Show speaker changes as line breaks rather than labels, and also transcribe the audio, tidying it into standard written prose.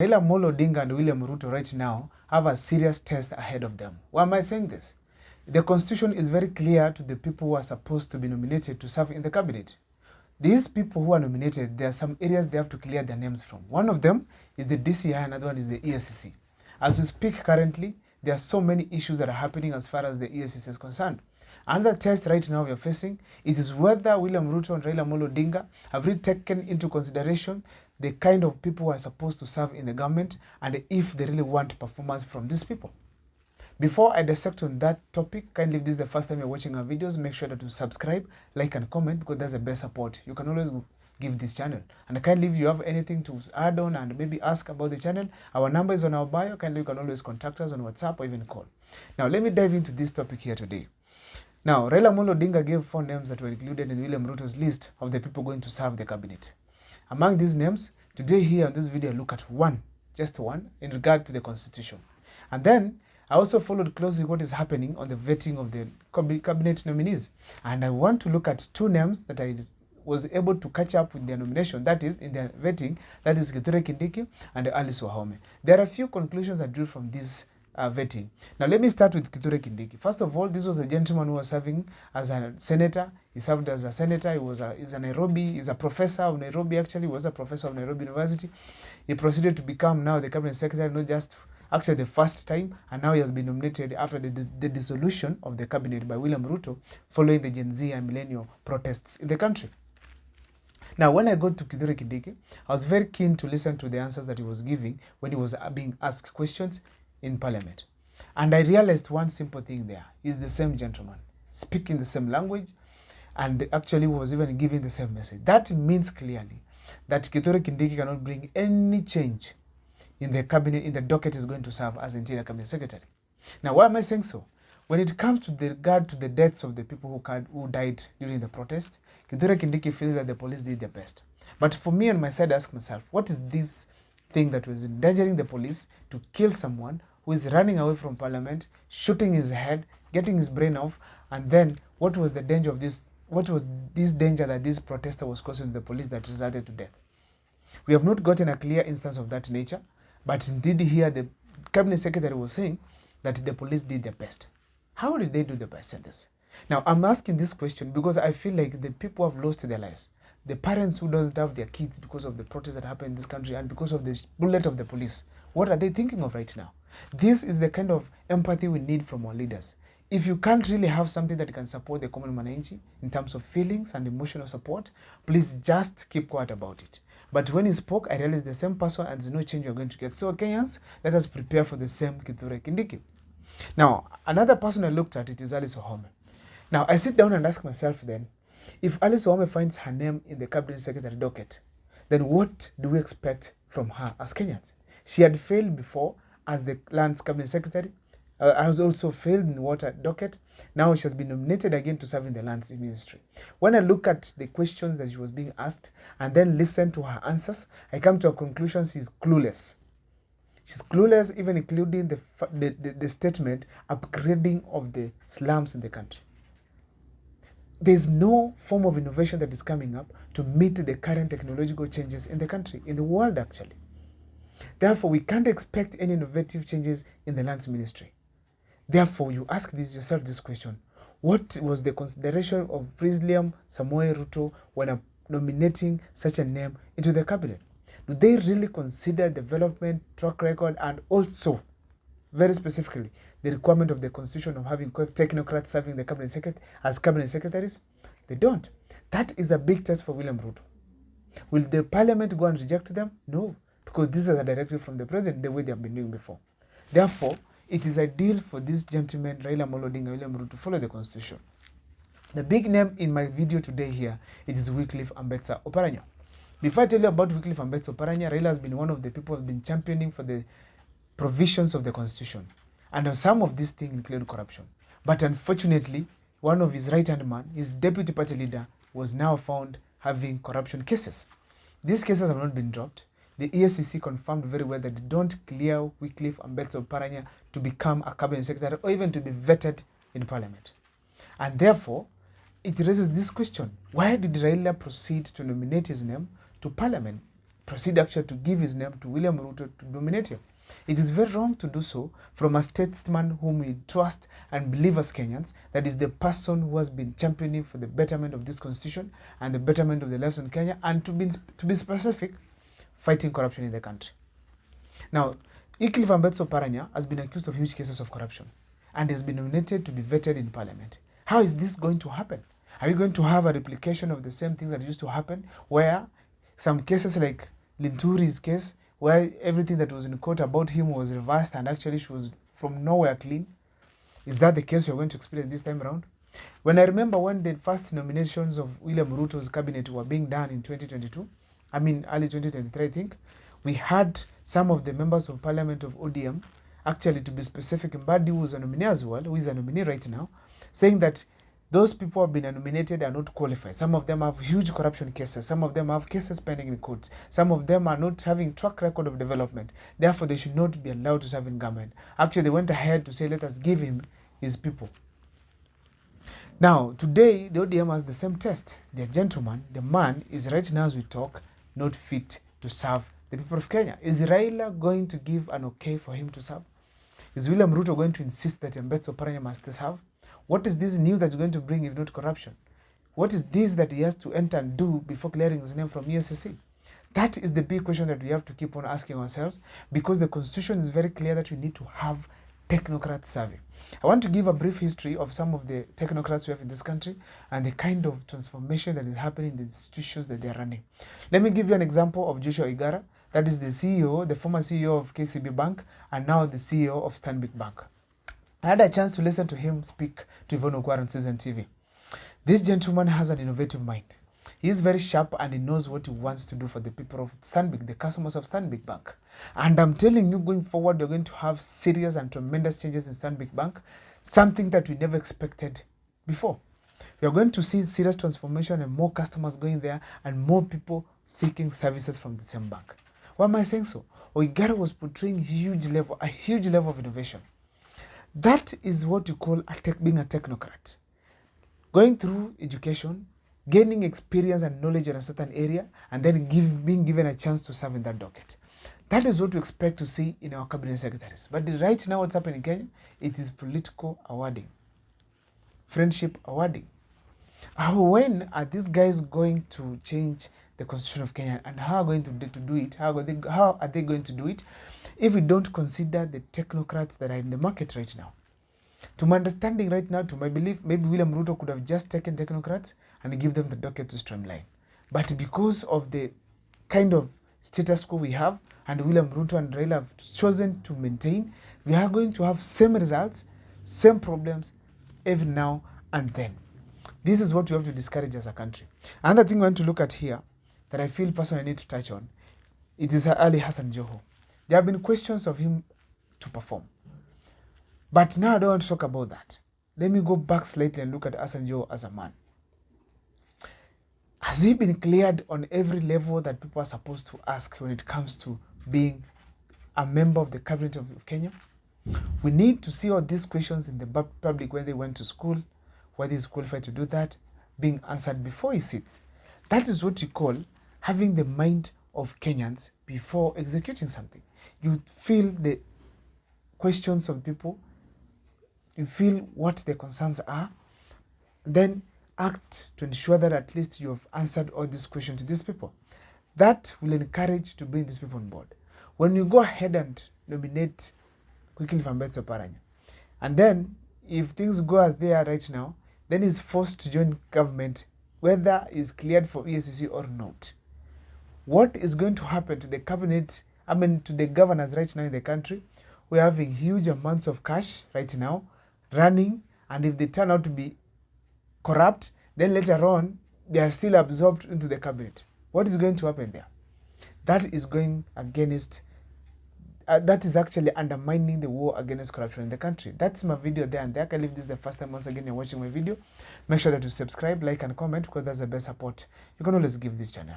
Raila Amolo Odinga and William Ruto right now have a serious test ahead of them. Why am I saying this? The constitution is very clear to the people who are supposed to be nominated to serve in the cabinet. These people who are nominated, there are some areas they have to clear their names from. One of them is the DCI, another one is the EACC. As we speak currently, there are so many issues that are happening as far as the EACC is concerned. Another test right now we are facing, it is whether William Ruto and Raila Amolo Odinga have really taken into consideration the kind of people who are supposed to serve in the government and if they really want performance from these people. Before I dissect on that topic, kindly if this is the first time you're watching our videos, make sure that you subscribe, like and comment because that's the best support. You can always give this channel. And kindly if you have anything to add on and maybe ask about the channel, our number is on our bio. Kindly you can always contact us on WhatsApp or even call. Now let me dive into this topic here today. Now, Raila Amolo Odinga gave 4 names that were included in William Ruto's list of the people going to serve the cabinet. Among these names, today here on this video, I look at one, just one, in regard to the constitution. And then, I also followed closely what is happening on the vetting of the cabinet nominees. And I want to look at 2 names that I was able to catch up with their nomination, that is, in their vetting, that is Kithure Kindiki and Alice Wahome. There are a few conclusions I drew from this vetting. Now let me start with Kithure Kindiki. First of all, this was a gentleman who was serving as a senator. He served as a senator. He's a Nairobi. He's a professor of Nairobi. Actually, he was a professor of Nairobi University. He proceeded to become now the cabinet secretary, not just actually the first time, and now he has been nominated after the dissolution of the cabinet by William Ruto following the Gen Z and millennial protests in the country. Now, when I got to Kithure Kindiki, I was very keen to listen to the answers that he was giving when he was being asked questions in parliament. And I realized one simple thing there. He's the same gentleman, speaking the same language, and actually was even giving the same message. That means clearly that Kithure Kindiki cannot bring any change in the cabinet, in the docket is going to serve as Interior Cabinet Secretary. Now, why am I saying so? When it comes to the regard to the deaths of the people who died during the protest, Kithure Kindiki feels that the police did their best. But for me on my side, I ask myself, what is this thing that was endangering the police to kill someone who is running away from parliament, shooting his head, getting his brain off, and then what was the danger of this? What was this danger that this protester was causing to the police that resulted to death? We have not gotten a clear instance of that nature, but indeed here the cabinet secretary was saying that the police did their best. How did they do the best in this? Now I'm asking this question because I feel like the people have lost their lives. The parents who don't have their kids because of the protests that happen in this country and because of the bullet of the police, what are they thinking of right now? This is the kind of empathy we need from our leaders. If you can't really have something that can support the common mananchi in terms of feelings and emotional support, please just keep quiet about it. But when he spoke, I realized the same person and there's no change you're going to get. So Kenyans, let us prepare for the same Kithure Kindiki. Now, another person I looked at it is Alice Wahome. Now, I sit down and ask myself then, if Alice Wahome finds her name in the cabinet secretary docket, then what do we expect from her as Kenyans? She had failed before as the lands cabinet secretary, has also failed in water docket. Now she has been nominated again to serve in the lands ministry. When I look at the questions that she was being asked and then listen to her answers, I come to a conclusion she's clueless. She's clueless, even including the statement upgrading of the slums in the country. There's no form of innovation that is coming up to meet the current technological changes in the country, in the world actually. Therefore, we can't expect any innovative changes in the lands ministry. Therefore, you ask yourself this question. What was the consideration of William Samoei Ruto when nominating such a name into the cabinet? Do they really consider development, track record, and also, very specifically, the requirement of the constitution of having technocrats serving the cabinet secretary as cabinet secretaries? They don't. That is a big test for William Ruto. Will the parliament go and reject them? No, because this is a directive from the president, the way they have been doing before. Therefore, it is ideal for this gentleman, Raila Amolo Odinga, William Ruto, to follow the constitution. The big name in my video today here, it is Wycliffe Ambetsa Oparanya. Before I tell you about Wycliffe Ambetsa Oparanya, Raila has been one of the people who have been championing for the provisions of the constitution. And some of these things include corruption. But unfortunately, one of his right-hand man, his deputy party leader, was now found having corruption cases. These cases have not been dropped. The EACC confirmed very well that they don't clear Wycliffe Ambetsa Oparanya to become a cabinet secretary or even to be vetted in parliament. And therefore, it raises this question. Why did Raila proceed to nominate his name to parliament proceed actually to give his name to William Ruto to nominate him. It is very wrong to do so from a statesman whom we trust and believe as Kenyans, that is the person who has been championing for the betterment of this constitution and the betterment of the lives in Kenya, and to be specific, fighting corruption in the country. Now, Wycliffe Ambetsa Oparanya has been accused of huge cases of corruption and has been nominated to be vetted in parliament. How is this going to happen? Are you going to have a replication of the same things that used to happen, where some cases like Linturi's case, where everything that was in court about him was reversed and actually she was from nowhere clean? Is that the case you're going to experience this time around? When I remember when the first nominations of William Ruto's cabinet were being done in 2022, early 2023, I think, we had some of the members of parliament of ODM, actually to be specific, Mbadi, who is a nominee as well, who is a nominee right now, saying that those people have been nominated are not qualified. Some of them have huge corruption cases. Some of them have cases pending in courts. Some of them are not having track record of development. Therefore, they should not be allowed to serve in government. Actually, they went ahead to say, let us give him his people. Now, today, the ODM has the same test. The gentleman, the man, is right now as we talk, not fit to serve the people of Kenya. Is Raila going to give an okay for him to serve? Is William Ruto going to insist that Ambetsa Oparanya must serve? What is this new that's going to bring if not corruption? What is this that he has to enter and do before clearing his name from ESCC? That is the big question that we have to keep on asking ourselves, because the constitution is very clear that we need to have technocrats serving. I want to give a brief history of some of the technocrats we have in this country and the kind of transformation that is happening in the institutions that they are running. Let me give you an example of Joshua Igara, that is the CEO, the former CEO of KCB Bank, and now the CEO of Stanbic Bank. I had a chance to listen to him speak to Yvonne Okwara on Citizen TV. This gentleman has an innovative mind. He is very sharp and he knows what he wants to do for the people of Stanbic, the customers of Stanbic Bank. And I'm telling you, going forward, we're going to have serious and tremendous changes in Stanbic Bank, something that we never expected before. We are going to see serious transformation and more customers going there and more people seeking services from the same bank. Why am I saying so? Oigara was portraying a huge level of innovation. That is what you call being a technocrat. Going through education, gaining experience and knowledge in a certain area, and then being given a chance to serve in that docket. That is what we expect to see in our cabinet secretaries. But right now what's happening in Kenya, it is political awarding, friendship awarding. When are these guys going to change the constitution of Kenya, and how are they going to do it? How are they going to do it if we don't consider the technocrats that are in the market right now? To my understanding right now, to my belief, maybe William Ruto could have just taken technocrats and give them the docket to streamline. But because of the kind of status quo we have, and William Ruto and Raila have chosen to maintain, we are going to have same results, same problems every now and then. This is what we have to discourage as a country. Another thing we want to look at here that I feel personally I need to touch on, it is Ali Hassan Joho. There have been questions of him to perform. But now I don't want to talk about that. Let me go back slightly and look at Hassan Joho as a man. Has he been cleared on every level that people are supposed to ask when it comes to being a member of the cabinet of Kenya? We need to see all these questions in the public, when they went to school, whether he's qualified to do that, being answered before he sits. That is what you call having the mind of Kenyans before executing something. You feel the questions of people, you feel what their concerns are, then act to ensure that at least you have answered all these questions to these people. That will encourage to bring these people on board. When you go ahead and nominate Wycliffe Ambetsa Oparanya, and then if things go as they are right now, then he's forced to join government, whether he's cleared for ESCC or not. What is going to happen to the cabinet, to the governors right now in the country? We're having huge amounts of cash right now running, and if they turn out to be corrupt, then later on they are still absorbed into the cabinet. What is going to happen there? That is going against, that is actually undermining the war against corruption in the country. That's my video there and there. I can leave this the first time once again you're watching my video. Make sure that you subscribe, like and comment, because that's the best support you can always give this channel.